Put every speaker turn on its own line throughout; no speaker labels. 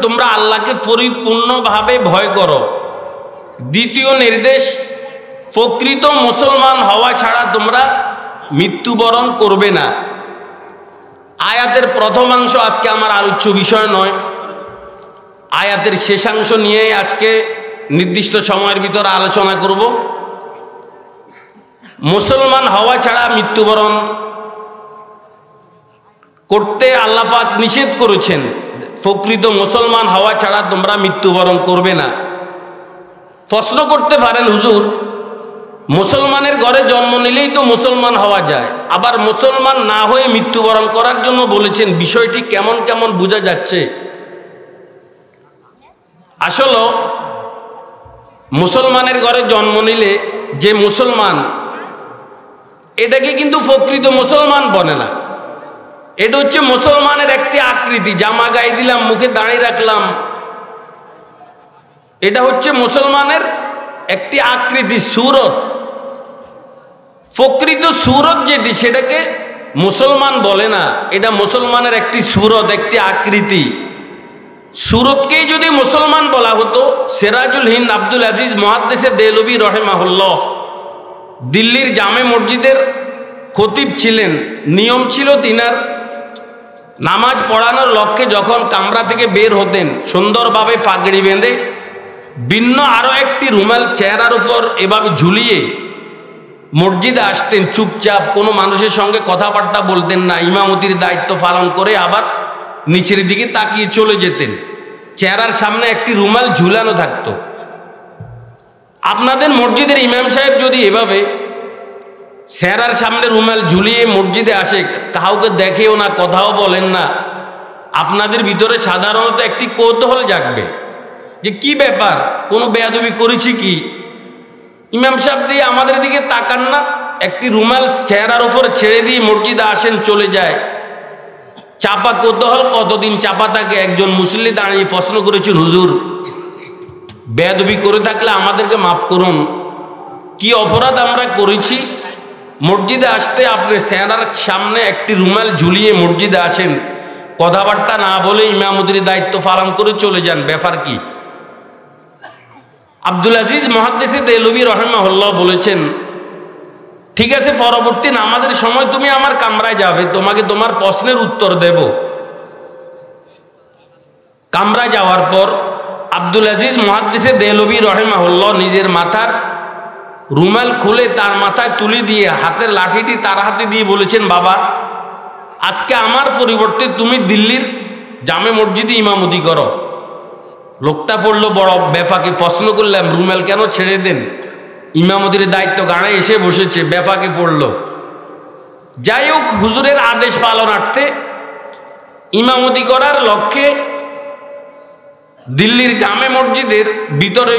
তোমরা আল্লাহকে পরিপূর্ণভাবে ভয় করো। দ্বিতীয় নির্দেশ, প্রকৃত মুসলমান হওয়া ছাড়া তোমরা মৃত্যুবরণ করবে না। আয়াতের প্রথমাংশ আজকে আমার আলোচ্য বিষয় নয়, আয়াতের শেষাংশ নিয়ে আজকে নির্দিষ্ট সময়ের ভিতরে আলোচনা করব। মুসলমান হওয়া ছাড়া মৃত্যুবরণ করতে আল্লাহ পাক নিষেধ করেছেন। প্রকৃত মুসলমান হওয়া ছাড়া তোমরা মৃত্যুবরণ করবে না। প্রশ্ন করতে পারেন, হুজুর মুসলমানের ঘরে জন্ম নিলেই তো মুসলমান হওয়া যায়, আবার মুসলমান না হয়ে মৃত্যুবরণ করার জন্য বলেছেন, বিষয়টি কেমন কেমন বোঝা যাচ্ছে। আসলে মুসলমানের ঘরে জন্ম নিলে যে মুসলমান, এটাকে কিন্তু প্রকৃত মুসলমান বলে না। এটা হচ্ছে মুসলমানের একটি আকৃতি, জামা গায়ে দিলাম, মুখে দাঁড়িয়ে রাখলাম, এটা হচ্ছে মুসলমানের একটি আকৃতি, সুরত। প্রকৃত সুরত যেটি, সেটাকে মুসলমান বলে না। এটা মুসলমানের একটি সুরত, একটি আকৃতি। সুরতকেই যদি মুসলমান বলা হতো, সিরাজুল হিন্দ আব্দুল আজিজ মুহাদ্দিসে দেহলভী রাহিমাহুল্লাহ দিল্লির জামে মসজিদের খতিব ছিলেন। নিয়ম ছিল, তিনার নামাজ পড়ানোর লক্ষ্যে যখন কামরা থেকে বের হতেন, সুন্দরভাবে পাগড়ি বেঁধে ভিন্ন আরও একটি রুমাল চেহারার উপর এভাবে ঝুলিয়ে মসজিদে আসতেন। চুপচাপ, কোনো মানুষের সঙ্গে কথাবার্তা বলতেন না, ইমামতির দায়িত্ব পালন করে আবার নিচের দিকে তাকিয়ে চলে যেতেন। চেহারার সামনে একটি রুমাল ঝুলানো থাকতো। আপনাদের মসজিদের ইমাম সাহেব যদি এভাবে চেহারার সামনে রুমাল ঝুলিয়ে মসজিদে আসে, কাউকে দেখেও না, কথাও বলেন না, আপনাদের ভিতরে সাধারণত একটি কৌতূহল জাগবে যে কি ব্যাপার, কোনো বেয়াদবি করেছি কি? ইমাম সাহেব দিয়ে আমাদের দিকে তাকান না, একটি রুমাল চেহারার উপর ছেড়ে দিয়ে মসজিদে আসেন, চলে যায়। চাপা কৌতূহল কতদিন চাপা থাকে। একজন মুসল্লি দাঁড়িয়ে প্রশ্ন করেছেন, হুজুর বেয়াদবি করে থাকলে আমাদেরকে মাফ করুন, কি অপরাধ আমরা করেছি? মসজিদে আসতে আপনি চেহারার সামনে একটি রুমাল ঝুলিয়ে মসজিদে আসেন, কথাবার্তা না বলে ইমামতির দায়িত্ব পালন করে চলে যান, ব্যাপার কি? আব্দুল আজিজ মুহাদ্দিসে দেহলভী রাহিমাহুল্লাহ বলেছেন, ঠিক আছে, পরবর্তী নামাজের সময় তুমি আমার কামরায় যাবে, তোমাকে তোমার প্রশ্নের উত্তর দেব। কামরায় যাওয়ার পর আব্দুল আজিজ মুহাদ্দিসে দেহলভী রাহিমাহুল্লাহ নিজের মাথার রুমাল খুলে তার মাথায় তুলে দিয়ে হাতের লাঠিটি তার হাতে দিয়ে বলেছেন, বাবা আজকে আমার পরিবর্তে তুমি দিল্লির জামে মসজিদে ইমামতি করো। লোকটা পড়লো বড় বেফাকে, প্রশ্ন করলাম রুমাল কেন ছেড়ে দেন? ইমামতির দায়িত্ব গাড়ে এসে বসেছে, বেফাকে পড়লো। যাই হোক, হুজুরের আদেশ পালনার্থে ইমামতি করার লক্ষ্যে দিল্লির জামে মসজিদের ভিতরে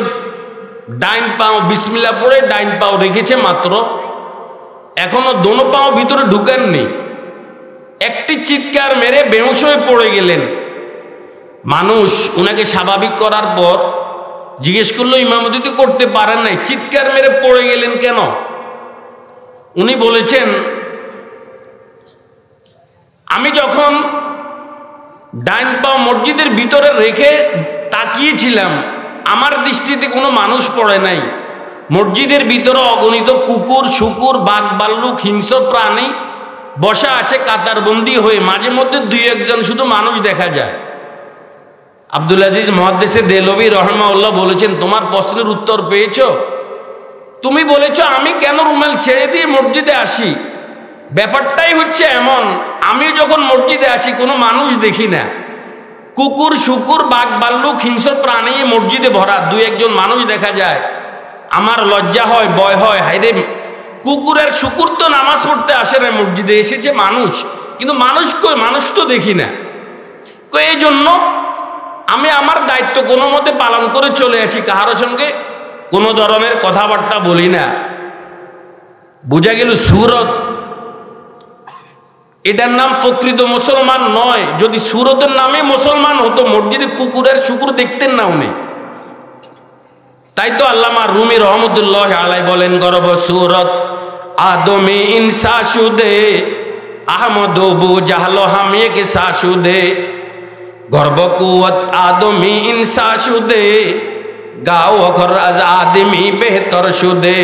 ডাইন পাও বিসমিল্লাহ পড়ে ডাইন পাও রেখেছে মাত্র, এখনো দোনো পাও ভিতরে ঢুকেননি। একটি চিৎকার মেরে বেহুশ হয়ে পড়ে গেলেন। মানুষ ওনাকে স্বাভাবিক করার পর জিজ্ঞেস করলো, ইমামতি তো করতে পারেন নাই, চিৎকার মেরে পড়ে গেলেন কেন? উনি বলেছেন, আমি যখন ডাইন পাও মসজিদের ভিতরে রেখে তাকিয়েছিলাম, আমার দৃষ্টিতে কোনো মানুষ পড়ে নাই। মসজিদের ভিতরে অগণিত কুকুর, শুকুর, বাঘ, ভাল্লুক, হিংস্র প্রাণী বসা আছে কাতারবন্দি হয়ে, মাঝে মধ্যে দুই একজন শুধু মানুষ দেখা যায়। আব্দুল আজিজ মুহাদ্দিসে দেহলভী রাহিমাহুল্লাহ বলেছেন, তোমার প্রশ্নের উত্তর পেয়েছো? তুমি বলেছো আমি কেন রুমাল ছেড়ে দিয়ে মসজিদে আসি। ব্যাপারটাই হচ্ছে এমন, আমি যখন মসজিদে আসি কোনো মানুষ দেখি না, কুকুর, শুকুর, বাঘ, ভাল্লুক, হিংস্র প্রাণী মসজিদে ভরা, দুই একজন মানুষ দেখা যায়। আমার লজ্জা হয়, ভয় হয়, হায়রে কুকুরের শুকুর তো নামাজ পড়তে আসে না মসজিদে, এসেছে মানুষ, কিন্তু মানুষ কই, মানুষ তো দেখি না। এই জন্য আমি আমার দায়িত্ব কোনো মতে পালন করে চলে আসি, কাহারো সঙ্গে কোনো ধরনের কথাবার্তা বলি না। বোঝা গেল সুরত, এটার নাম প্রকৃত মুসলমান নয়। যদি সুরতের নামে মুসলমান হতো, মসজিদে কুকুরের শুকুর দেখতেন না উনি। তাই তো আল্লামা রুমি রহমতুল্লাহ আলাই বলেন, গর্ব সুরত আদমে ইনসা শুদে আহমদ বু জাহলো হামিয়ে কে সাশুদে গর্ব কুওয়াত আদমি ইনসা শুদে গাও ঘর আজ আদমি বেহতর শুদে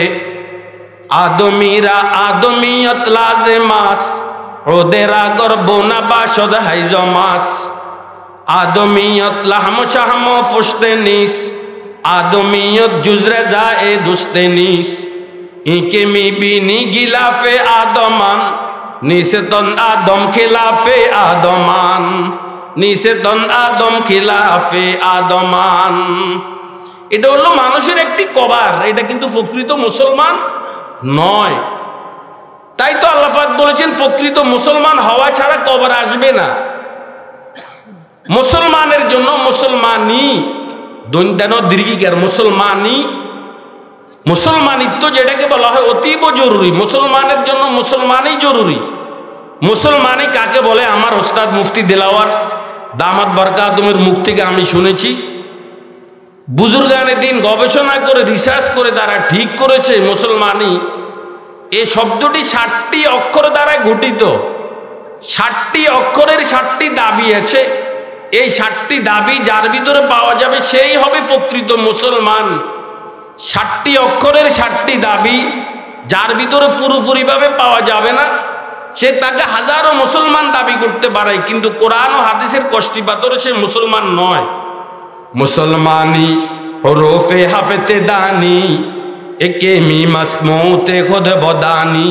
আদমিরা আদমিয়ত লাজেমাস ওদেরা গর্ব না বাসদ হাইজমাস আদমিয়ত লাহম শাহম ফুসতে নিস আদমিয়ত জুজরে যায় দুস্তে নিস ইকে মি বিনি গিলাফে আদমান নিষেতন আদম খিলাফে আদমান নিষেতন আদম খিলাফে আদমান। এটা হলো মানুষের একটি কবার, এটা কিন্তু প্রকৃত মুসলমান নয়। তাই তো আল্লাহ পাক বলেছেন প্রকৃত মুসলমান হওয়া ছাড়া কবর আসবে না। মুসলমানের জন্য মুসলমানি দৈন্তানো দীর্ঘিকার মুসলমানি, মুসলমানিত্ব যেটাকে বলা হয় অতীব জরুরি। মুসলমানের জন্য মুসলমানই জরুরি। মুসলমানি কাকে বলে আমার ওস্তাদ মুফতি দিলাওয়ার দামাত বরকাতুমের মুখ থেকে আমি শুনেছি। বুজুর্গানে দিন গবেষণা করে রিসার্চ করে তারা ঠিক করেছে মুসলমানি এই শব্দটি 60টি অক্ষর দ্বারা গঠিত। 60টি অক্ষরের 60টি দাবি আছে। এই 60টি দাবি যার ভিতরে পাওয়া যাবে সেই হবে প্রকৃত মুসলমান। 60টি অক্ষরের 60টি দাবি যার ভিতরে পুরোপুরিভাবে পাওয়া যাবে না, সে তাকে হাজারো মুসলমান দাবি করতে পারে, কিন্তু কোরআন ও হাদিসের কষ্টিপাতরে সে মুসলমান নয়। মুসলমানি হরফে হাফেতে দানি একে মি মাসমৌতে খুদ বদানি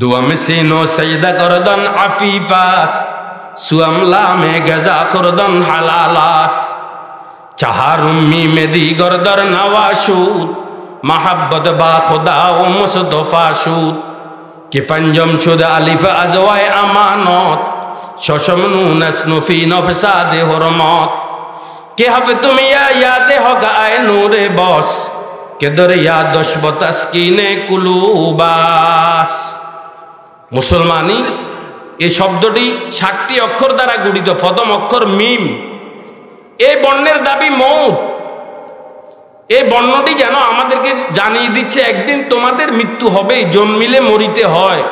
দুয়াম সিনো সজদা করদন আফিফাস সুয়াম লামে গজা করদন হালালাস চাহারুম মি মেদি গরদর নওয়াশুদ মাহাব্বত বা খুদা ও মুস্তফা শুদ कि पंजम शुद अलिफ अजवाए अमानत शशम नून स्नुफी नफसाद हुरमत के हफ तुम याद होगा आए नूरे बस के दरिया दशब तस्कीने कुलूबास। मुसलमानी এই শব্দটি 60টি অক্ষর দ্বারা গঠিত। প্রথম অক্ষর মিম। এই বর্ণের দাবি মৌত। এই বর্ণটি যেন আমাদেরকে জানিয়ে দিচ্ছে একদিন তোমাদের মৃত্যু হবে, জন্মিলে মরিতে হয়।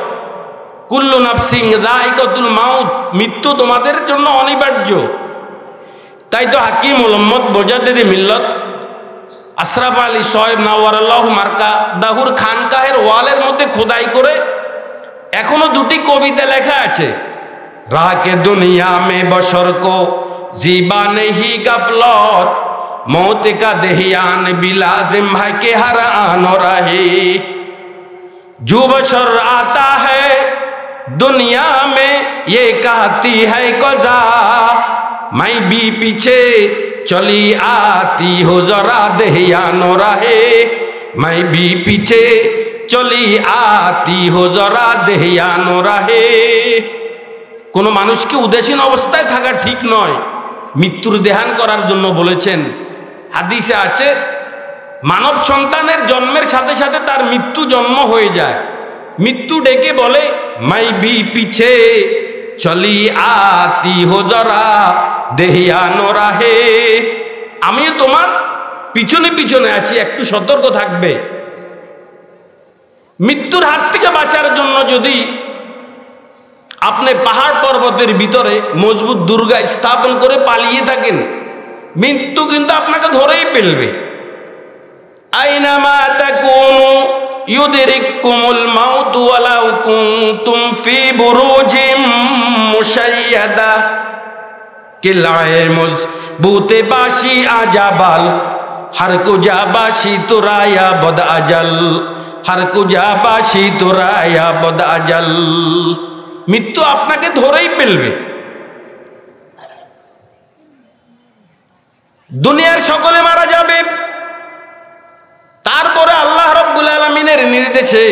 কুল্লু নাফসিন যায়িকাতুল মাউত, মৃত্যু তোমাদের জন্য অনিবার্য। তাই তো হাকিম মোহাম্মদ মুজাদ্দিদে মিল্লত আশরাফ আলী সাহেব নাওয়ারাল্লাহু মারকাদাহুর খানকাহের ওয়ালের মধ্যে খোদাই করে এখনো 2টি কবিতা লেখা আছে। রাকে দুনিয়া মে বশর কো জীবা নেহি গফলত मौत का दहियान बिलाजिम है के हर आन रहे जो बशर आता है दुनिया में ये कहती है कजा मैं भी पीछे चली आती हो जरा दहियान रहे मैं भी पीछे चली आती हो जरा दहियान रहे। কোনো মানুষকে উদাসীন অবস্থায় থাকা ঠিক নয়, মৃত্যুর দেহান করার জন্য বলেছেন। হাদিসে আছে মানব সন্তানের জন্মের সাথে সাথে তার মৃত্যু জন্ম হয়ে যায়। মৃত্যু ডেকে বলে মাই বি পিছে চলি আতি হো জরা দেহিয়ানো রাহে, আমিও তোমার পিছনে পিছনে আছি, একটু সতর্ক থাকবে। মৃত্যুর হাত থেকে বাঁচার জন্য যদি আপনি পাহাড় পর্বতের ভিতরে মজবুত দুর্গা স্থাপন করে পালিয়ে থাকেন, মৃত্যু কিন্তু আপনাকে ধরেই ফেলবে। আইনামা তাকুনু ইউদরিকুমুল মাউত ওয়ালাউ কুনতুম ফি বুরুজিম মুশাইয়াদা কিলায়ে মজবুতে বাশি আজাবাল হর কুজা বাশি তুরায়া বদ আজল হর কুজা বাশি তুরায়া বদ আজল। মৃত্যু আপনাকে ধরেই ফেলবে। দুনিয়ার সকলে মারা যাবে, তারপরে আল্লাহ রাব্বুল আলামিনের নির্দেশে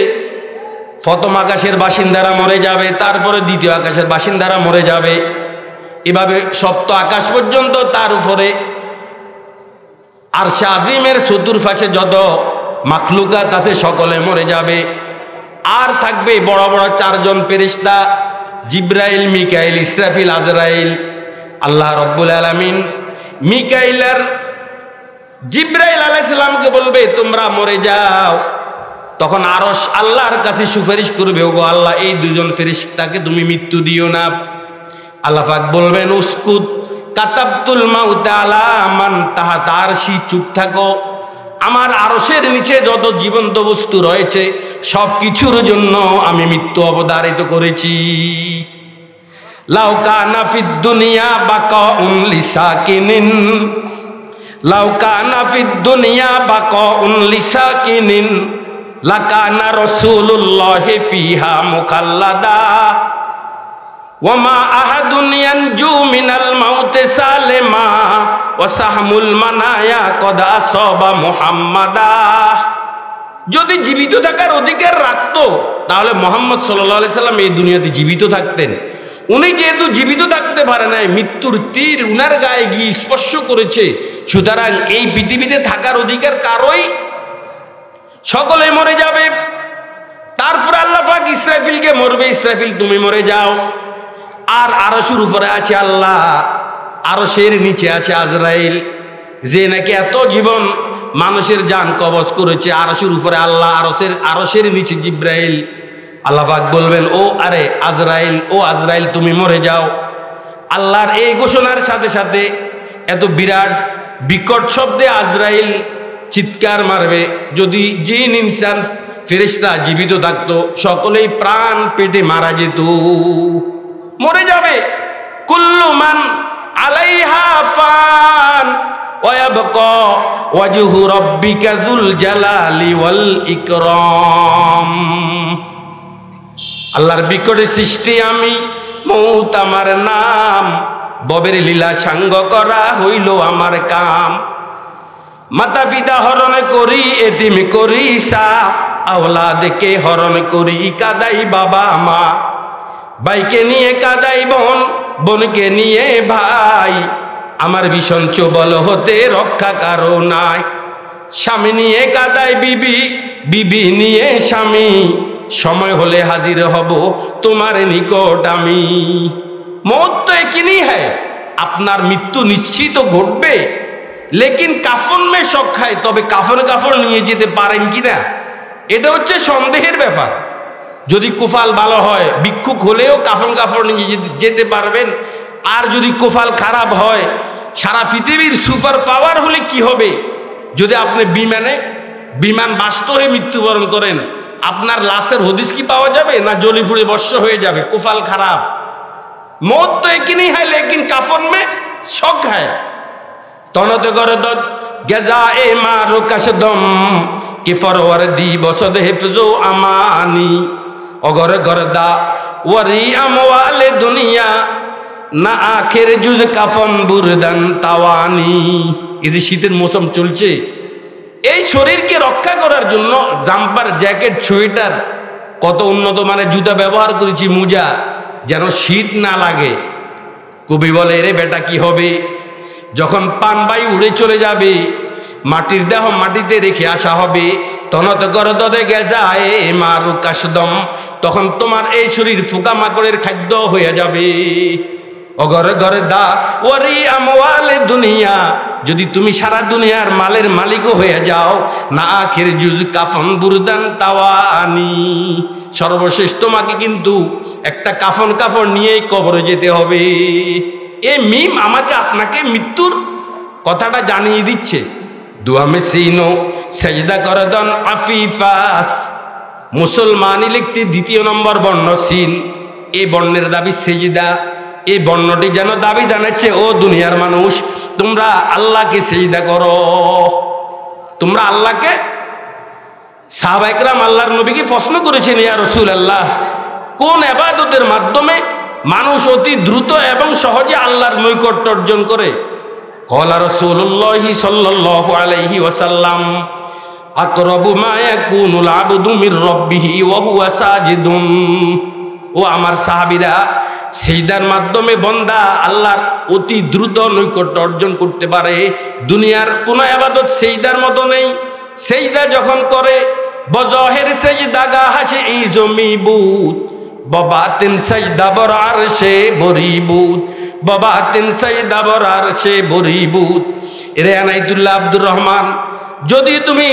প্রথম আকাশের বাসিন্দারা মরে যাবে, তারপরে দ্বিতীয় আকাশের বাসিন্দারা মরে যাবে, এভাবে সপ্ত আকাশ পর্যন্ত। তার উপরে আরশে আজিমের চতুর্পাশে যত মাখলুকাত আছে সকলে মরে যাবে। আর থাকবে বড় বড় 4 জন ফেরেশতা, জিব্রাইল, মিকাইল, ইসরাফিল, আজরাইল। আল্লাহ রাব্বুল আলামিন মিকাইল আর জিব্রাইল আলাইহিস সালামকে বলবে তোমরা মরে যাও। তখন আরশ আল্লাহর কাছে সুপারিশ করবে, ওগো আল্লাহ এই 2 জন ফেরেশতাকে তুমি মৃত্যু দিও না। আল্লাহ পাক বলবেন উসকুত কাতাবতুল মাউতা আলা মান তাহাতা আরশি, চুপ থাকো, আমার আরশের নিচে যত জীবন্ত বস্তু রয়েছে সব কিছুর জন্য আমি মৃত্যু অবধারিত করেছি। লাউ কানা ফিদ দুনিয়া বাকাউন লিসাকিনিন, লাউ কানা ফিদ দুনিয়া বাকাউন লিসাকিনিন লাকানা রাসূলুল্লাহি ফিহা মুখাল্লাদা ওয়া মা আহাদুন ইয়ানজু মিনাল মাউতি সালিমা ওয়া সাহমুল মানায়া কদ আসাবা মুহাম্মাদা। যদি জীবিত থাকার অধিকার রাখতো তাহলে মুহাম্মদ সাল্লাল্লাহু আলাইহি সাল্লাম এই দুনিয়াতে জীবিত থাকতেন। উনি যেহেতু জীবিত থাকতে পারে নাই, মৃত্যুর তীর উনার গায়ে গিয়ে স্পর্শ করেছে, সুতরাং এই পৃথিবীতে থাকার অধিকার কারোই, সকলে মরে যাবে। তারপর আল্লাহ পাক ইসরাফিলকে মরবে, ইসরাফিল তুমি মরে যাও। আর আরশের উপরে আছে আল্লাহ, আরশের নিচে আছে আজরাইল, যে নাকি এত জীবন মানুষের জান কবজ করেছে। আরশের উপরে আল্লাহ, আরশের নিচে জিব্রাইল। আল্লাহ পাক বলবেন, ও আরে আজরাইল, ও আজরাইল তুমি মরে যাও। আল্লাহর এই ঘোষণার সাথে সাথে এত বিরাট বিকট শব্দে আজরাইল চিৎকার মারবে। যদি জিন ইনসান ফেরেশতা জীবিত থাকতো সকলেই প্রাণ পেটে মারা যেত, মরে যাবে। কুল্লু মান আলাইহা ফান ওয়া ইয়াবকা ওয়াজহু রাব্বিকা যুল জালালি ওয়াল ইকরাম। আল্লাহর বিকট সৃষ্টি আমি, মৌত আমার নাম, ববের লীলা সাঙ্গ করা হইল আমার কাম। মাতা পিতা হরণ করি, এতিম করি সা, আওলাদকে হরণ করি কাদাই বাবা মা। ভাইকে নিয়ে কাদাই বোন, বোনকে নিয়ে ভাই, আমার ভীষণ চবল হতে রক্ষা কারো নাই। স্বামী নিয়ে কাদাই বিবি, বিবি নিয়ে স্বামী, সময় হলে হাজির হব তোমার নিকট আমি। মौत তো একই नहीं है, আপনার মৃত্যু নিশ্চিত ঘটবে। লেকিন কাফন মে শক হয়, তবে কাফন কাফন নিয়ে যেতে পারেন কিনা এটা হচ্ছে সন্দেহের ব্যাপার। যদি কুফাল ভালো হয়, ভিক্ষুক হলেও কাফন কাফন নিয়ে যেতে পারবেন। আর যদি কুফাল খারাপ হয়, সারা পৃথিবীর সুপার পাওয়ার হলে কি হবে, যদি আপনি বিমান বাস্ত হয়ে মৃত্যুবরণ করেন, আপনার লাশের হদিস কি পাওয়া যাবে, না জ্বলি ফুড়ে বর্ষ হয়ে যাবে? কুফাল খারাপ। मौत तो एक ही नहीं है, लेकिन काफन में शौक है। तनत गरदत गजाए मारो कशदम कि फरवरदी बसद हिफ्जो अमानी अगर गरदा वरी अमवाले दुनिया ना आखिर जुज काफन बुरदन तावानी। এই যে শীতের মৌসুম চলছে, এই শরীরকে রক্ষা করার জন্য জাম্পার, জ্যাকেট, সোয়েটার, কত উন্নত মানের জুতা ব্যবহার করেছি, মোজা, যেন শীত না লাগে। কবি বলে, রে বেটা কি হবে যখন পানবাই উড়ে চলে যাবে, মাটির দেহ মাটিতে রেখে আসা হবে। তনত গরদে গেজায় মারু কাশদম, তখন তোমার এই শরীর পোকামাকড়ের খাদ্য হয়ে যাবে। অগর ঘরে দা ওয়ারি আমওয়ালে দুনিয়া, যদি তুমি সারা দুনিয়ার মালের মালিকও হয়ে যাও, না আখির জুজ কাফন বুরদান তাওয়ানি, সর্বশেষ তোমাকে কিন্তু একটা কাফন কাফন নিয়েই কবরে যেতে হবে। এই মিম আমাকে আপনাকে মৃত্যুর কথাটা জানিয়ে দিচ্ছে। দুয়া মে সিনো সেজদা করদন আফিফাস, মুসলমানি লিখতে 2 নম্বর বর্ণ সিন। এই বর্ণের দাবি সেজদা। এই বর্ণটি যেন দাবি জানাচ্ছে, ও দুনিয়ার মানুষ, তোমরা আল্লাহকে সিজদা করো, তোমরা আল্লাহকে। সাহাবা ইকরাম আল্লাহর নবীকে প্রশ্ন করেছেন, ইয়া রাসূলুল্লাহ, কোন ইবাদতের মাধ্যমে মানুষ অতি দ্রুত এবং সহজে আল্লাহর নৈকট্য অর্জন করে? ক্বালা রাসূলুল্লাহ সাল্লাল্লাহু আলাইহি ওয়াসাল্লাম, আকরাবু মা ইয়াকুনুল আবদু মির রাব্বিহি ওয়া হুয়া সাজিদুন। ও আমার সাহাবীরা, সিজদার মাধ্যমে বান্দা আল্লাহর অতি দ্রুত নৈকট্য অর্জন করতে পারে। দুনিয়ার কোন ইবাদত সিজদার মতো নেই। সিজদা যখন করে, বজহের সিজদা গা হাসে এই জমিবুত, বাবাতিন সিজদা বর আরশে বরিবুত, বাবাতিন সিজদা বর আরশে বরিবুত। এরে আনাইতুল্লাহ আব্দুর রহমান, যদি তুমি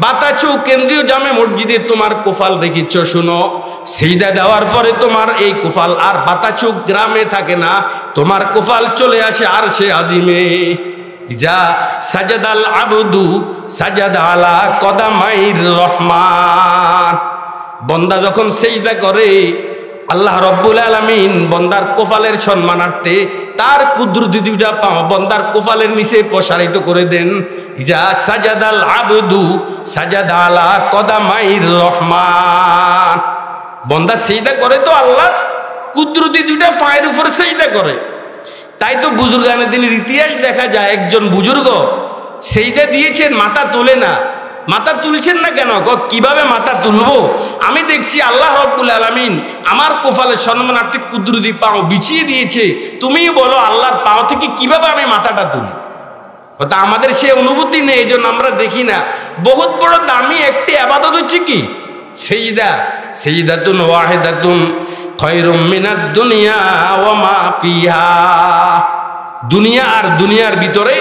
বাতাচু কেন্দ্রীয় জামে মসজিদে তোমার কোফাল দেখিচ্ছ, শুনো, সিজদা দেওয়ার পরে তোমার এই কোফাল আর বাতাচু গ্রামে থাকে না, তোমার কোফাল চলে আসে আরশে আজিমে। যা সাজাদাল আবদু সাজাদা আলা কদামাইর রহমান। বন্দা যখন সিজদা করে আল্লাহ রব্বুল আলামিন বন্দার কোফালের সম্মানার্থে তার কুদরতি দুইটা পাও বন্দার কোফালের নিচে প্রসারিত করে দেন। ইজা সাজাদাল আবদু সাজাদা আলা কদামাইর রহমান। বন্দা সিজদা করে তো আল্লাহর কুদরতি দুইটা পায়ের উপর সিজদা করে। তাই তো বুজুর্গানের দিনের ইতিহাস দেখা যায়, একজন বুজুর্গ সিজদা দিয়েছেন, মাথা তোলে না। মাথা তুলছেন না কেন? কিভাবে মাথা তুলবো? আমি দেখছি আল্লাহ রব্বুল আলামিন আমার কোফালের সম্মানার্থে কুদরতি পাও বিছিয়ে দিয়েছে, তুমিই বলো আল্লাহর পাও থেকে কিভাবে আমি মাথাটা তুলি? তা আমাদের সে অনুভূতি নেই, এই জন্য আমরা দেখি না। বহুত বড় দামি একটি ইবাদত হচ্ছে কি সিজদা। সিজদাতুন ওয়াহিদাতুন খায়রুম মিনাদ দুনিয়া ওয়া মা ফিহা। দুনিয়া আর দুনিয়ার ভিতরে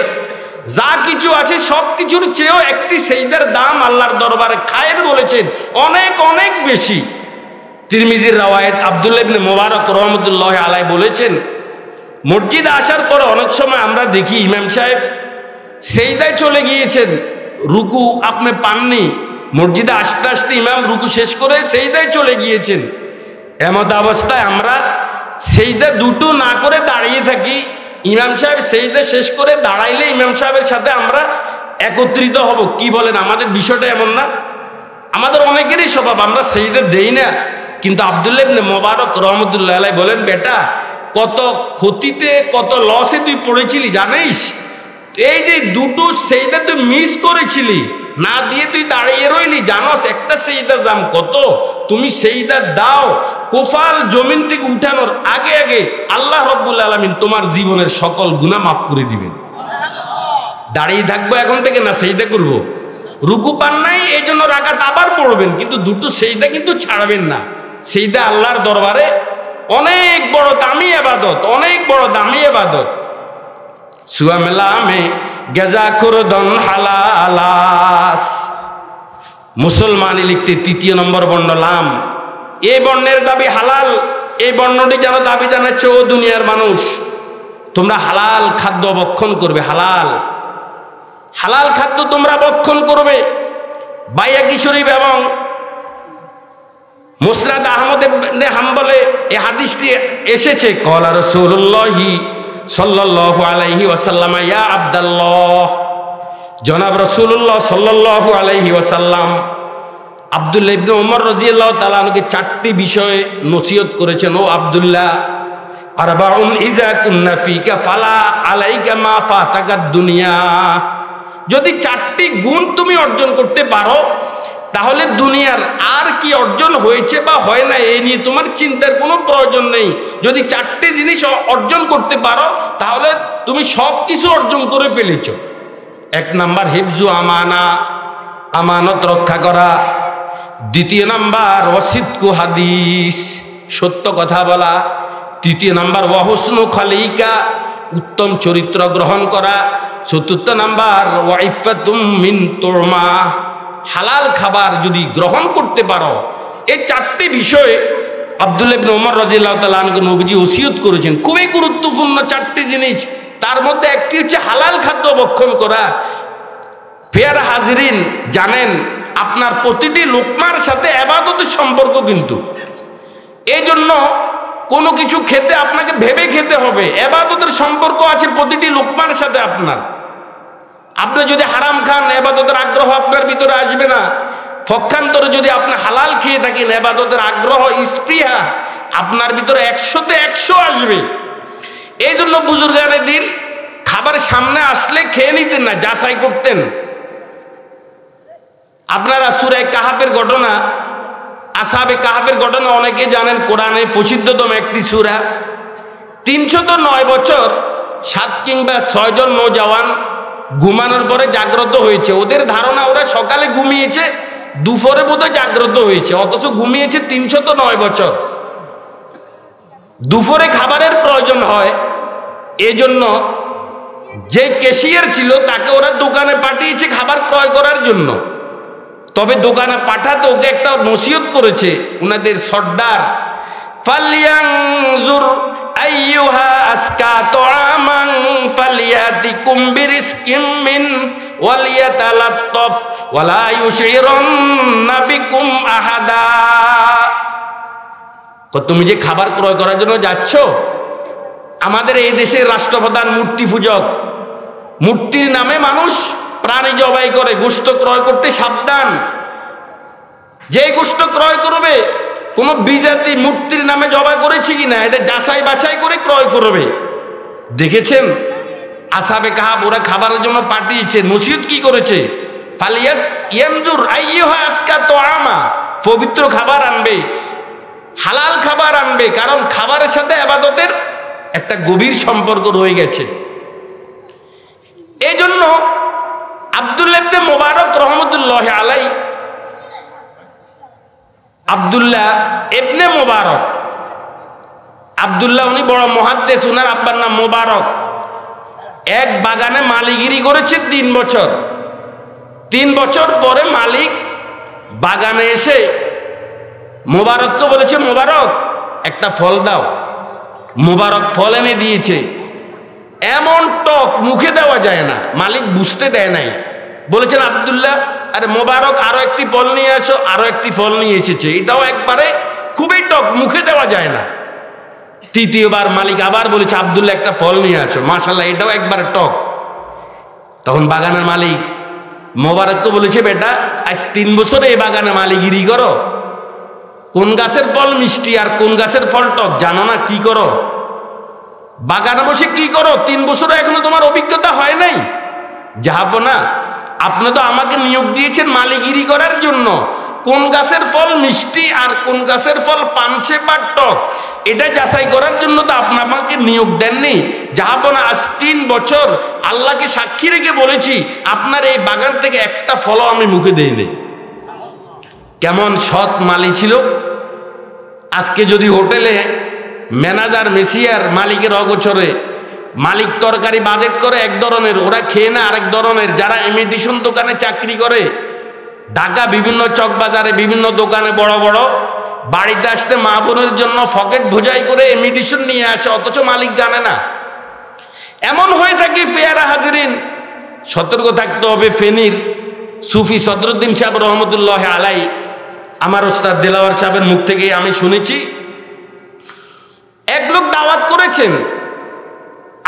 যা কিছু আছে সব কিছুর চেয়েও একটি সিজদার দাম আল্লাহর দরবারে খায়ের বলেছেন অনেক অনেক বেশি। তিরমিজির রওয়ায়াত আব্দুল্লাহ ইবনে মুবারক রাহমাতুল্লাহি আলাইহি বলেছেন, মসজিদে আসার পর অনেক সময় আমরা দেখি ইমাম সাহেব সিজদায় চলে গিয়েছেন, রুকু আপনি পাননি, মসজিদে আসতে আসতে ইমাম রুকু শেষ করে সিজদায় চলে গিয়েছেন। এমত অবস্থায় আমরা সিজদা দুটো না করে দাঁড়িয়ে থাকি, ইমাম সাহেব সিজদা শেষ করে দাঁড়াইলে ইমাম সাহেবের সাথে আমরা একত্রিত হব। কি বলেন? আমাদের বিষয়টা এমন না? আমাদের অনেকেরই স্বভাব, আমরা সিজদা দেই না। কিন্তু আব্দুল্লাহ ইবনে মুবারক রাহমাতুল্লাহি আলাইহি বলেন, বেটা কত ক্ষতিতে কত লসে তুই পড়েছিলি জানিস? এই যে দুটো সিজদা তুই মিস করেছিলি, না দিয়ে তুই দাঁড়িয়ে রইলি, জানোস একটা সিজদার দাম কত? তুমি সিজদা দাও, কোফাল জমিন থেকে উঠানোর আগে আগে আল্লাহ রব্বুল আলামিন তোমার জীবনের সকল গুনাহ মাফ করে দিবেন। দাঁড়িয়ে থাকবো এখন থেকে না সিজদা করব? রুকু পান নাই এই জন্য রাকাত আবার পড়বেন, কিন্তু দুটো সিজদা কিন্তু ছাড়বেন না। সিজদা আল্লাহর দরবারে অনেক বড় দামি ইবাদত, অনেক বড় দামি ইবাদত। সুয়া মেলা মে গেজা খুরদন হালালাস। মুসলমানি লিখতে ৩য় নম্বর বর্ণ লাম। এই বর্ণের দাবি হালাল। এই বর্ণটি যেন দাবি জানাচ্ছে, ও দুনিয়ার মানুষ, তোমরা হালাল খাদ্য ভক্ষণ করবে। হালাল হালাল খাদ্য তোমরা ভক্ষণ করবে। বাইহাকী শরীফ এবং মুসনাদ আহমদ ইবনে হাম্বলে এই হাদিসটি এসেছে, ক্বালা রাসূলুল্লাহি সাল্লাল্লাহু আলাইহি ওয়াসাল্লাম ইয়া আব্দুল্লাহ। জনাব রাসূলুল্লাহ সাল্লাল্লাহু আলাইহি ওয়াসাল্লাম আব্দুল্লাহ ইবনে ওমর রাদিয়াল্লাহু তাআলা আনহুকে 4টি বিষয়ে নসিহত করেছেন। ও আব্দুল্লাহ, আরবাউন ইযা কুন্না ফিকা ফালা আলাইকা মা ফাতাকাদ দুনিয়া। যদি 4টি গুণ তুমি অর্জন করতে পারো, তাহলে দুনিয়ার আর কি অর্জন হয়েছে বা হয় না এই নিয়ে তোমার চিন্তার কোনো প্রয়োজন নেই। যদি 4টি জিনিস অর্জন করতে পারো, তাহলে তুমি সব কিছু অর্জন করে ফেলেছ। 1 নাম্বার হিফজু আমানা, আমানত রক্ষা করা। 2 নাম্বার ওয়াসিদকু হাদিস, সত্য কথা বলা। 3 নাম্বার ওয়াহুসনু খালিকা, উত্তম চরিত্র গ্রহণ করা। 4 নাম্বার ওয়াইফাতুম মিন তুরমা, হালাল খাবার যদি গ্রহণ করতে পারো। এই 4টি বিষয়ে আব্দুল্লাহ ইবনে ওমর রাদিয়াল্লাহু তাআলা আনহু নবীজি ওসিয়ত করেছেন। খুবই গুরুত্বপূর্ণ 4টি জিনিস, তার মধ্যে একটি হচ্ছে হালাল খাদ্য ভক্ষণ করা। ফেয়ার হাজিরিন, জানেন আপনার প্রতিটি লোকমার সাথে ইবাদতের সম্পর্ক, কিন্তু এই জন্য কোনো কিছু খেতে আপনাকে ভেবে খেতে হবে। ইবাদতের সম্পর্ক আছে প্রতিটি লোকমার সাথে আপনার। আপনি যদি হারাম খান, ইবাদতের আগ্রহ আপনার ভিতরে আসবে না। পক্ষান্তরে যদি আপনি হালাল খেয়ে থাকেন, ইবাদতের আগ্রহ স্পৃহা আপনার ভিতরে 100তে 100 আসবে। এই জন্য বুজুর্গানের দিন খাবার সামনে আসলে খেয়ে নিতেন না, যাচাই করতেন। আপনারা সূরা কাহাফের ঘটনা, আসহাবে কাহাফের ঘটনা অনেকে জানেন, কোরআনে প্রসিদ্ধতম একটি সূরা। 309 বছর 7 কিংবা 6 জন নওজওয়ান ঘুমানোর পরে জাগ্রত হয়েছে। ওদের ধারণা ওরা সকালে ঘুমিয়েছে, দুপুরে বোধহয় জাগ্রত হয়েছে, অথচ ঘুমিয়েছে 309 বছর। দুপুরে খাবারের প্রয়োজন হয়, এজন্য যে ক্যাশিয়ার ছিল তাকে ওরা দোকানে পাঠিয়েছে খাবার ক্রয় করার জন্য। তবে দোকানে পাঠাতে ওকে একটা নসিহত করেছে উনাদের সর্দার, ফালিয়ানজুর আইয়ুহা আসকা তুআমান ফালিয়াতিকুম বিরিজকিম মিন ওয়ালিয়াতালাত্তাফ ওয়ালা ইউশিরান্না বিকুম আহাদা। তুমি যে খাবার ক্রয় করার জন্য যাচ্ছ, আমাদের এই দেশের রাষ্ট্রপ্রধান মূর্তি পূজক, মূর্তির নামে মানুষ প্রাণী জবাই করে, গোশত ক্রয় করতে সাবধান। যে গোশত ক্রয় করবে কোন বিজাতি মূর্তির নামে জবাই করেছে কিনা এটা যাচাই বাছাই করে ক্রয় করবে। দেখেছেন আসহাবে কাহাব ওরা খাবারের জন্য পাঠিয়েছে, নসিহত কি করেছে, ফালিয়ানজুর আইয়ুহা আসকা তুআমা, পবিত্র খাবার আনবে, হালাল খাবার আনবে, কারণ খাবারের সাথে ইবাদতের একটা গভীর সম্পর্ক রয়ে গেছে। এই জন্য আব্দুল্লাহ ইবনে মুবারক রহমতুল্লাহ আলাই, আব্দুল্লাহ ইবনে মুবারক, আব্দুল্লাহ উনি বড় মুহাদ্দিস, উনার আব্বার নাম মুবারক। এক বাগানে মালিগিরি করেছে 3 বছর। 3 বছর পরে মালিক বাগানে এসে মুবারককে বলেছে, মুবারক একটা ফল দাও। মুবারক ফল এনে দিয়েছে, এমন টক মুখে দেওয়া যায় না, মালিক বুঝতে দেয় নাই। বলেছেন আব্দুল্লাহ, আরে মুবারক আরো একটি ফল নিয়ে আসো। আরো একটি ফল নিয়ে এসেছে, এটাও একবারে খুবই টক, মুখে দেওয়া যায় না। তৃতীয়বার মালিক আবার বলেছে, আব্দুল্লাহ একটা ফল নিয়ে আসো, মাশাআল্লাহ এটাও একবারে টক। তখন বাগানের মালিক মুবারককে বলেছে, বেটা আজ 3 বছরে এই বাগানে মালিগিরি করো, কোন গাছের ফল মিষ্টি আর কোন গাছের ফল টক জানো না, কি করো বাগানে বসে কি করো? 3 বছরে এখনো তোমার অভিজ্ঞতা হয় নাই? যাবো না, আপনি তো আমাকে নিয়োগ দিয়েছেন মালিগিরি করার জন্য, কোন গাছের ফল মিষ্টি আর কোন গাছের ফল পানসে বা টক এটা যাচাই করার জন্য তো আপনি আমাকে নিয়োগ দেননি। যাবো না, আজ 3 বছর আল্লাহকে সাক্ষী রেখে বলেছি আপনার এই বাগান থেকে একটা ফলও আমি মুখে দেইনি। কেমন সৎ মালি ছিল। আজকে যদি হোটেলে ম্যানেজার মেসিয়ার মালিকের অগোচরে, মালিক তরকারি বাজেট করে এক ধরনের, ওরা খেয়ে না আরেক ধরনের। যারা ইমিটেশন দোকানে চাকরি করে, ঢাকা বিভিন্ন চকবাজারে বিভিন্ন দোকানে বড় বড়, বাড়িতে আসতে মা বোনের জন্য পকেট ভোজাই করে ইমিটেশন নিয়ে আসে, অথচ মালিক জানে না। এমন হয়ে থাকে ফেয়ারা হাজিরিন, সতর্ক থাকতে হবে। ফেনীর সুফি সদরুদ্দিন সাহেব রহমতুল্লাহ আলাই, আমার ওস্তাদ দেলাওয়ার সাহেবের মুখ থেকে আমি শুনেছি, এক লোক দাওয়াত করেছেন,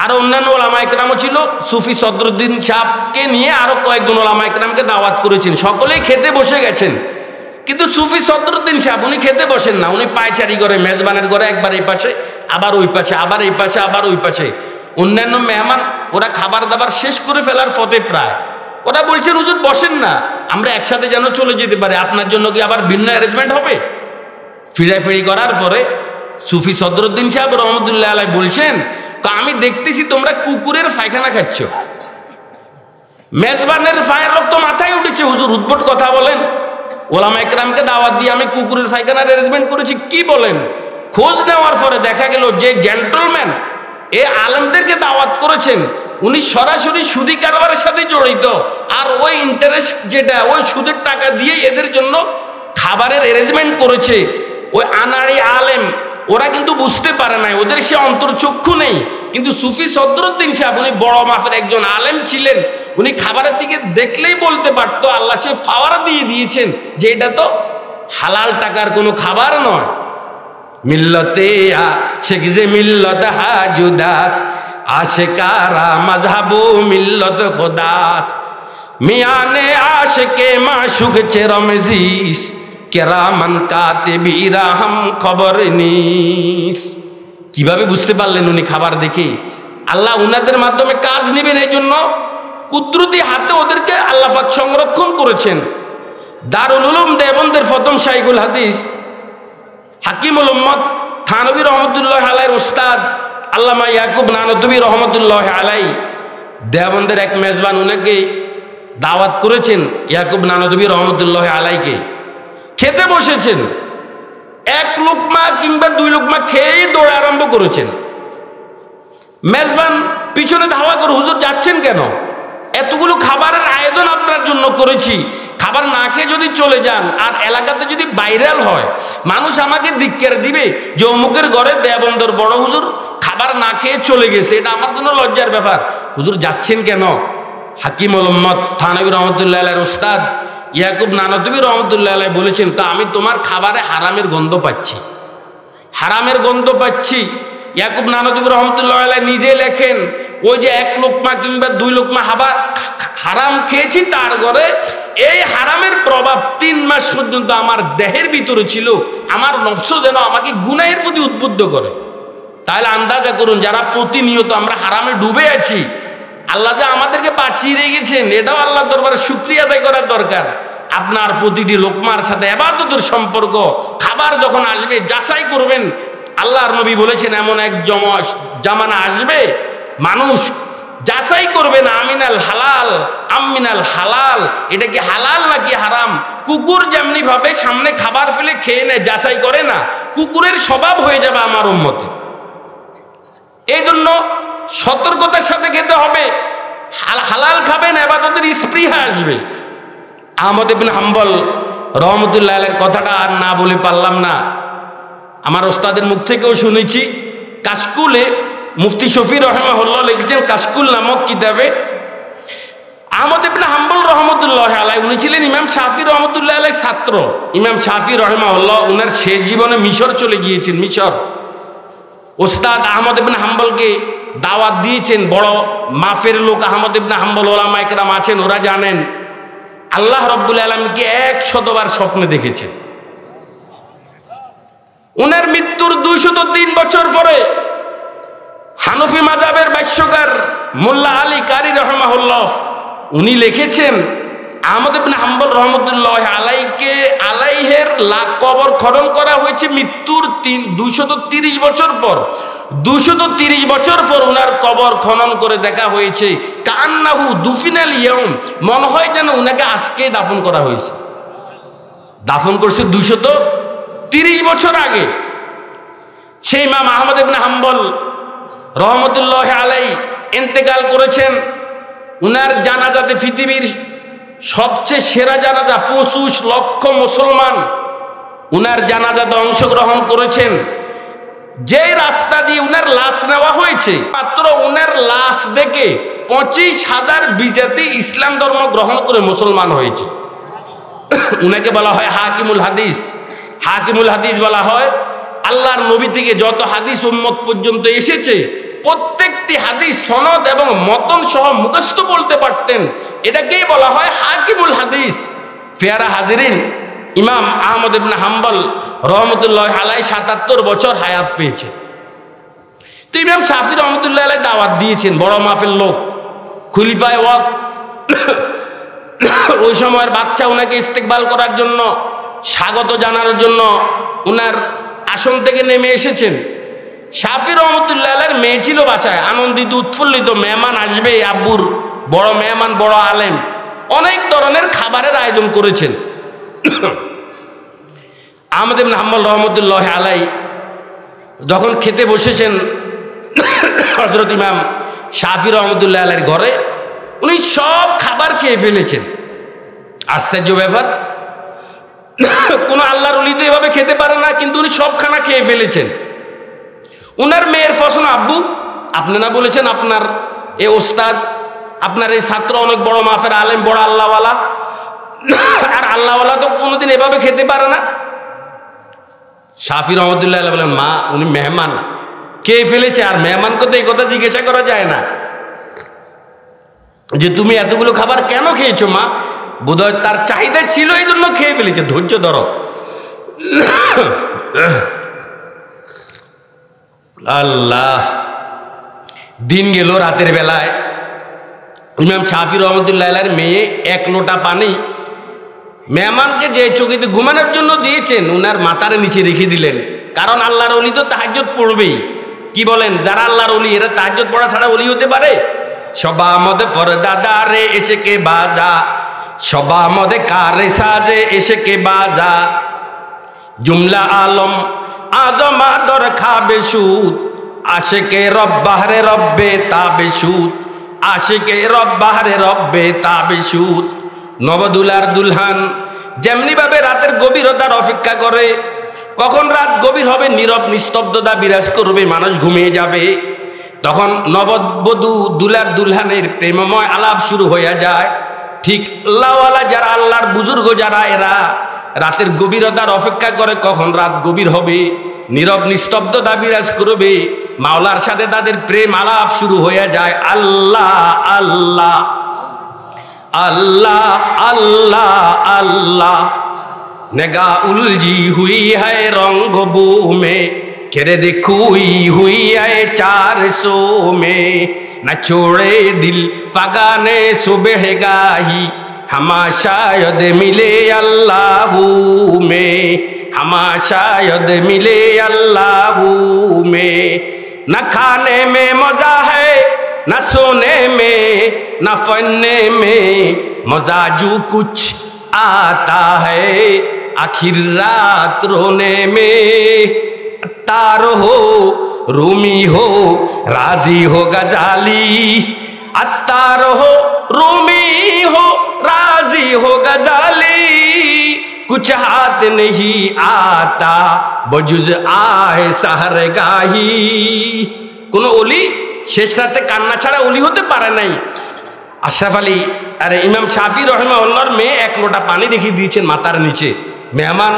আর অন্যান্য ওলামা ইকরামও ছিল। সুফি সদরুদ্দিন সাহেবকে নিয়ে আরো কয়েকজন ওলামা ইকরামকে দাওয়াত করেছেন, সকলেই খেতে বসে গেছেন। কিন্তু সুফি সদরুদ্দিন সাহেব উনি খেতে বসেন না, উনি পায়চারি করে মেজবানের ঘরে একবার এই পাশে আবার ওই পাশে, আবার এই পাশে আবার ওই পাশে। অন্যান্য মেহমান ওরা খাবার দাবার শেষ করে ফেলার পথে প্রায়, ওরা বলছেন হুজুর বসেন না, আমরা একসাথে যেন চলে যেতে পারে, আপনার জন্য কি আবার ভিন্ন অ্যারেঞ্জমেন্ট হবে? ফিরাফিরি করার পরে সুফি সদরুদ্দিন সাহেব রহমতুল্লাহ আলাই বলছেন, আমি দেখতেছি তোমরা কুকুরের পায়খানা খাচ্ছ। মেজবানের পায়ের রক্ত মাথায় উঠেছে, হুজুর উদ্ভট কথা বলেন, ওলামা ইকরামকে দাওয়াত দিয়ে আমি কুকুরের পায়খানার অ্যারেঞ্জমেন্ট করেছি, কি বলেন? খোঁজ নেওয়ার পরে দেখা গেল যে জেন্টলম্যান এ আলেমদেরকে দাওয়াত করেছেন উনি সরাসরি সুদি কারবারের সাথে জড়িত, আর ওই ইন্টারেস্ট যেটা ওই সুদের টাকা দিয়ে এদের জন্য খাবারের অ্যারেঞ্জমেন্ট করেছে। ওই আনাড়ি আলেম ওরা কিন্তু বুঝতে পারে নাই, ওদের সে অন্তর্চক্ষু নেই। কিন্তু সুফি সদরুদ্দিন সাহেব উনি বড় মাফের একজন আলেম ছিলেন, উনি খাবারের দিকে দেখলেই বলতে পারতো, আল্লাহ সে ফাওয়ারা দিয়ে দিয়েছেন যে এটা তো হালাল টাকার কোনো খাবার নয়। মিল্লতে আশিক যে মিল্লত হাজুদাস, আশিকারা মাযহাবু মিল্লত খুদাস, মিয়ানে আশিকে মাশুক চে রমজিস, কেরামান কাতিবিরা হাম খবর নিস। কিভাবে বুঝতে পারলেন উনি খাবার দেখে? আল্লাহ উনাদের মাধ্যমে কাজ নেবেন, এই জন্য কুদরতি হাতে ওদেরকে আল্লাহ পাক সংরক্ষণ করেছেন। দারুল উলুম দেওবন্দের প্রথম শাইখুল হাদিস হাকিমুল উম্মত থানবী রহমতুল্লাহ আলাইহির উস্তাদ আল্লামা ইয়াকুব নানতুবী রহমতুল্লাহ আলাই, দেওবন্দের এক মেজবান উনাকে দাওয়াত করেছেন, ইয়াকুব নানতুবী রহমতুল্লাহ আলাইকে। খেতে বসেছেন, 1 লুকমা কিংবা 2 লুকমা খেয়েই দৌড় আরম্ভ করেছেন। মেজবান পিছনে ধাওয়া করে, হুজুর যাচ্ছেন কেন? এতগুলো খাবারের আয়োজন আপনার জন্য করেছি, খাবার না খেয়ে যদি চলে যান আর এলাকাতে যদি ভাইরাল হয়, মানুষ আমাকে ধিক্কার দিবে যে অমুকের ঘরে দেবন্দর বড় হুজুর খাবার না খেয়ে চলে গেছে, এটা আমার জন্য লজ্জার ব্যাপার। হুজুর যাচ্ছেন কেন? হাকিম উম্মত থানভী রহমতুল্লাহ আলাইহির উস্তাদ ইয়াকুব নানতুবী রহমতুল্লাহ আলাইহি বলেছেন, তা আমি তোমার খাবারে হারামের গন্ধ পাচ্ছি, হারামের গন্ধ পাচ্ছি। ইয়াকুব নানতুবী রহমতুল্লাহ আলাইহি নিজে লেখেন, ওই যে 1 লোকমা কিংবা 2 লোকমা হারাম খেয়েছি, তার ঘরে এই হারামের প্রভাব 3 মাস পর্যন্ত আমার দেহের ভিতরে ছিল। আমার নফস যেন আমাকে গুনাহের প্রতি উদ্বুদ্ধ করে। তাহলে আন্দাজা করুন, যারা প্রতিনিয়ত আমরা হারামে ডুবে আছি, আল্লাহ যে আমাদেরকে বাঁচিয়ে রেখেছেন, এটাও আল্লাহর দরবারে শুকরিয়া আদায় করার দরকার। আপনার প্রতিটি লোকমার সাথে ইবাদতের সম্পর্ক। খাবার যখন আসবে যাচাই করবেন। আল্লাহর নবী বলেছেন, এমন এক জামানা আসবে মানুষ যাচাই করবে না আমিনাল হালাল আমিনাল হালাল, এটা কি হালাল নাকি হারাম। কুকুর যেমনি ভাবে সামনে খাবার ফেলে খেয়ে নেয়, যাচাই করে না, কুকুরের স্বভাব হয়ে যাবে আমার উম্মতের। এই জন্য সতর্কতার সাথে খেতে হবে। হালাল খাবেন, ইবাদতের স্পৃহা আসবে। আহমদ ইবনে হাম্বল রহমতুল্লাহ আলাইহির কথাটা আর না বলে পারলাম না, আমার ওস্তাদের মুখ থেকেও শুনেছি। কাশকুলে মুফতি শফি রাহিমাহুল্লাহ লিখেছেন, কাশকুল নামক কিতাবে, আহমদ ইবনে হাম্বল রহমতুল্লাহ আলাইহি উনি ছিলেন ইমাম শাফি রহমতুল্লাহ আলাইহির ছাত্র। ইমাম শাফি রাহিমাহুল্লাহ উনার শেষ জীবনে মিশর চলে গিয়েছেন। মিশর ওস্তাদ আহমদ ইবনে হাম্বলকে দাওয়াত দিয়েছেন। বড় মাফের লোক আহমদ ইবনে হাম্বল, ওলামা ইকরাম আছেন, ওরা জানেন আল্লাহ রাব্বুল আলামিনকে 100 বার স্বপ্নে দেখেছেন। উনার মৃত্যুর 203 বছর পরে হানফি মাযহাবের ভাষ্যকার মোল্লা আলী কারি রাহিমাহুল্লাহ উনি লিখেছেন, আহমদ ইবনে হাম্বল রহমতুল্লাহ আলাইহের কবর খনন করা হয়েছে মৃত্যুর 230 বছর পর। 230 বছর পর উনার কবর খনন করে দেখা হয়েছে, কান্নাহু দুফিনাল ইয়াউম, মনে হয় যেন উনাকে আজকে দাফন করা হয়েছে। দাফন করছে 230 বছর আগে। সেই ইমাম আহমদ ইবনে হাম্বল রহমতুল্লাহ আলাইহি ইন্তেকাল করেছেন। উনার জানাজাতে পৃথিবীর সবচেয়ে সেরা জানাজা, 25 লক্ষ মুসলমান উনার জানাজাতে অংশগ্রহণ করেছেন। যে রাস্তা দিয়ে উনার লাশ নেওয়া হয়েছে, মাত্র উনার লাশ দেখে 25,000 বিজাতি ইসলাম ধর্ম গ্রহণ করে মুসলমান হয়েছে। উনাকে বলা হয় হাকিমুল হাদিস। হাকিমুল হাদিস বলা হয়, আল্লাহর নবী থেকে যত হাদিস উম্মত পর্যন্ত এসেছে প্রত্যেকটি হাদিস সনদ এবং মতন সহ মুখস্থ বলতে পারতেন। এটাকেই বলা হয় হাকিমুল হাদিস। ফেয়ারা হাজিরিন, ইমাম আহমদ ইবনে হাম্বল রহমতুল্লাহ আলাইহি 77 বছর হায়াত পেয়েছে। তো ইমাম শাফি রহমতুল্লাহ আলাইহি দাওয়াত দিয়েছেন, বড় মাফের লোক, খলিফায়ে ওয়াক্ত। ওই সময়ের বাচ্চা উনাকে ইস্তেকবাল করার জন্য, স্বাগত জানানোর জন্য উনার আসন থেকে নেমে এসেছেন। শাফি রহমতুল্লাহ আলাইহির মেয়ে ছিল বাসায়, আনন্দিত উৎফুল্লিত, মেহমান আসবে, আব্বুর বড় মেহমান, বড় আলেম, অনেক ধরনের খাবারের আয়োজন করেছেন। আহমদ ইবনে হাম্বল রহমতুল্লাহ আলাইহি যখন খেতে বসেছেন হযরত ইমাম শাফি রহমতুল্লাহ আলাইহির ঘরে, উনি সব খাবার খেয়ে ফেলেছেন। আশ্চর্য ব্যাপার, কোন আল্লাহর ওলি তো এভাবে খেতে পারে না, কিন্তু উনি সব খানা খেয়ে ফেলেছেন। উনার মেয়ের প্রশ্ন, আব্বু আপনি না বলেছেন আপনার এই ওস্তাদ, আপনার এই ছাত্র অনেক বড় মাফের আলেম, বড় আল্লাহওয়ালা, আর আল্লাহওয়ালা তো কোনোদিন এভাবে খেতে পারে না। শাফি রহমতুল্লাহ আলাইহি বলেন, মা উনি মেহমান, খেয়ে ফেলেছে, আর মেহমানকে তো এই কথা জিজ্ঞাসা করা যায় না যে তুমি এতগুলো খাবার কেন খেয়েছো। মা বোধহয় তার চাহিদা ছিল, এই জন্য খেয়ে ফেলেছে, ধৈর্য ধরো। আল্লাহ, দিন গেল, রাতের বেলায় ইমাম শাফি রহমতুল্লাহ আলাইহির মেয়ে 1 লোটা পানি মেহমানকে যে চকিতে ঘুমানোর জন্য দিয়েছেন উনার মাথার নিচে রেখে দিলেন। কারণ আল্লাহর ওলি তো তাহাজ্জুদ পড়বেই। কি বলেন, যারা আল্লাহর ওলি এরা তাহাজ্জুদ পড়া ছাড়া ওলি হতে পারে? সবা মদে ফরদাদারে এসে কে বাজা, সবা মদে কারে সাজে এসে কে বাজা, জুমলা আলম আজম আদর খাবে সুদ, আশিকে রব্বাহরে রব্বে তাবে সুদ, আশিকে রব্বাহরে রব্বে তাবে সুদ, নবদুলার দুলহান যেমনি ভাবে রাতের গভীরতার অপেক্ষা করে, কখন রাত গভীর হবে, নীরব নিস্তব্ধতা বিরাজ করবে, মানুষ ঘুমিয়ে যাবে, তখন নববধূ দুলার দুলহানের প্রেমময় আলাপ শুরু হয়ে যায়। ঠিক আল্লাহওয়ালা যারা, আল্লাহর বুজুর্গ যারা, এরা রাতের গভীরতার অপেক্ষা করে কখন রাত গভীর হবে, নীরব নিস্তব্ধতা বিরাজ করবে, মাওলার সাথে তাদের প্রেম আলাপ শুরু হয়ে যায়। আল্লাহ আল্লাহ আল্লাহ আল্লাহ আল্লাহ নেগা উলঝি হুই হ্যায় রঙ্গবু মে কেরে দেখুই হুই আয়ে 400 মে না छोड़े दिल फगाने सुबह गाही हमा शायद मिले अल्लाहू में, हमा शायद मिले अल्लाहू में। न खाने में मजा है, न सोने में, न फनने में, मजा जो कुछ आता है आखिर रात रोने में। तार हो रूमी हो राजी हो गजाली, अत्तार हो रूमी हो राजी हो गजाली, कुछ हाथ नहीं आता बजुज आए सहर गाही। কোন ওলি শেষ রাতে কান্না ছাড়া ওলি হতে পারে নাই। আশরাফ আলী আরে ইমাম শাফি রহিমাহুল্লাহর মেয়ে 1 লোটা পানি রেখে দিয়েছেন মাথার নিচে। মেহমান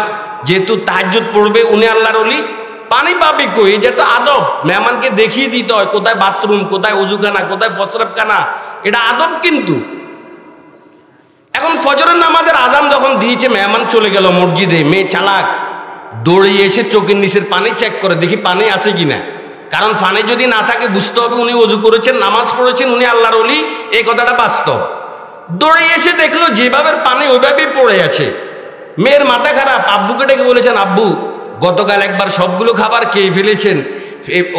যেহেতু তাহাজ্জুদ পড়বে, উনি আল্লাহর ওলি, পানি পাবে কই? এটা তো আদব, মেহমানকে দেখিয়ে দিতে হয় কোথায় বাথরুম, কোথায় অজুখানা, কোথায় প্রস্রাবখানা, এটা আদব। কিন্তু এখন ফজরের নামাজের আজান যখন দিয়েছে, মেহমান চলে গেল মসজিদে, মেয়ে চালাক দৌড়িয়ে এসে চোখের নিচের পানি চেক করে, দেখি পানি আছে কিনা, কারণ পানি যদি না থাকে বুঝতে হবে উনি ওযু করেছেন, নামাজ পড়েছেন, উনি আল্লাহর ওলি, এই কথাটা বাস্তব। দৌড়িয়ে এসে দেখলো যেভাবে পানি ওইভাবেই পড়ে আছে। মেয়ের মাথা খারাপ, আব্বুকে ডেকে বলেছেন, আব্বু গতকাল একবার সবগুলো খাবার খেয়ে ফেলেছেন,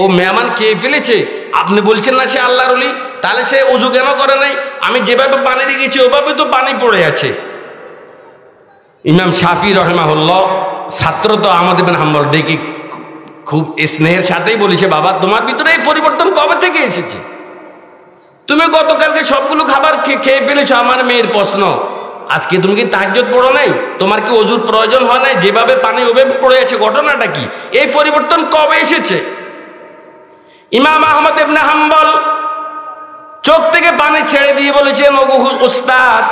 ও মেহমান খেয়ে ফেলেছে, আপনি বলছেন না সে আল্লাহর ওলি, তাহলে সে ওযু কেন করে নাই? আমি যেভাবে পানি রেখেছি ওভাবে তো পানি পড়ে আছে। ইমাম শাফি রহিমাহুল্লাহ ছাত্র তো আহমদ ইবনে হাম্বল ডেকে খুব স্নেহের সাথেই বলেছে, বাবা তোমার ভিতরে এই পরিবর্তন কবে থেকে এসেছে? তুমি গতকালকে সবগুলো খাবার খেয়ে ফেলেছো। আমার মেয়ের প্রশ্ন, আজকে তুমি কি তাহাজ্জুদ পড়ো নাই? তোমার কি ওযুর প্রয়োজন হয় নাই? যেভাবে পানি ওভাবে পড়ে আছে, ঘটনাটা কি? এই পরিবর্তন কবে এসেছে? ইমাম আহমদ ইবনে হাম্বল চোখ থেকে পানি ছেড়ে দিয়ে বলেছেন, ওগো উস্তাদ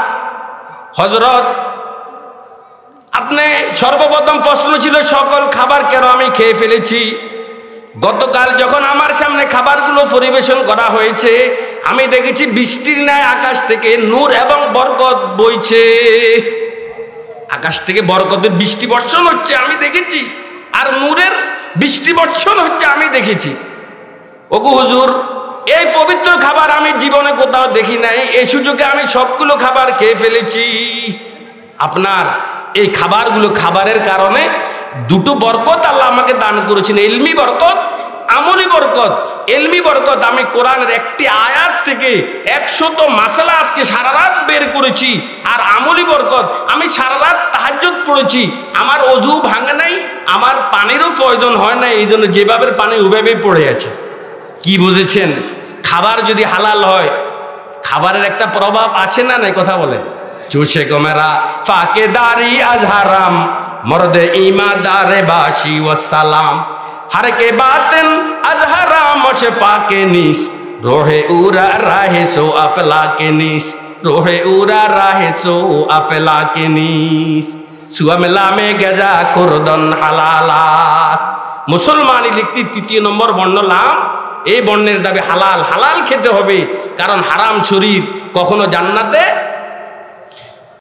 হযরত, আপনি সর্বপ্রথম প্রশ্ন ছিল সকল খাবার কেন আমি খেয়ে ফেলেছি? গতকাল যখন আমার সামনে খাবারগুলো পরিবেশন করা হয়েছে, আমি দেখেছি বৃষ্টির ন্যায় আকাশ থেকে নূর এবং বরকত বইছে। আকাশ থেকে বরকতের বৃষ্টি বর্ষণ হচ্ছে আমি দেখেছি, আর নূরের বৃষ্টি বর্ষণ হচ্ছে আমি দেখেছি। ওগো হুজুর, এই পবিত্র খাবার আমি জীবনে কোথাও দেখি নাই, এই সুযোগে আমি সবগুলো খাবার খেয়ে ফেলেছি। আপনার এই খাবারগুলো খাবারের কারণে দুটো বরকত আল্লাহ আমাকে দান করেছেন, ইলমি বরকত, আমলি বরকত। ইলমি বরকত, আমি কোরআনের একটি আয়াত থেকে 100 মাসালা আজকে সারা রাত বের করেছি। আর আমলি বরকত, আমি সারা রাত তাহাজ্জুদ পড়েছি, আমার ওযু ভাঙে নাই, আমার পানিরও প্রয়োজন হয় না, এই জন্য যেভাবে পানি ওভাবেই পড়ে আছে। কি বুঝেছেন? খাবার যদি হালাল হয়, খাবারের একটা প্রভাব আছে না নাই? কথা বলেন। চুষে গোমেরা ফাকেদারি আজ হারাম, মর্দে ইমাদারে বাসি ও সালাম, हर के बातन अजहरा मुशफा के नीस, रोहे उरा राहे सो अफला के नीस, रोहे उरा राहे सो अफला के नीस, सुअमला में गजा कुरदन हालालास। मुसलमानी लिखती 3 নম্বর বর্ণ লাম, এই বর্ণের দাবি হালাল। হালাল খেতে হবে, কারণ হারাম শরীর কখনো জান্নাতে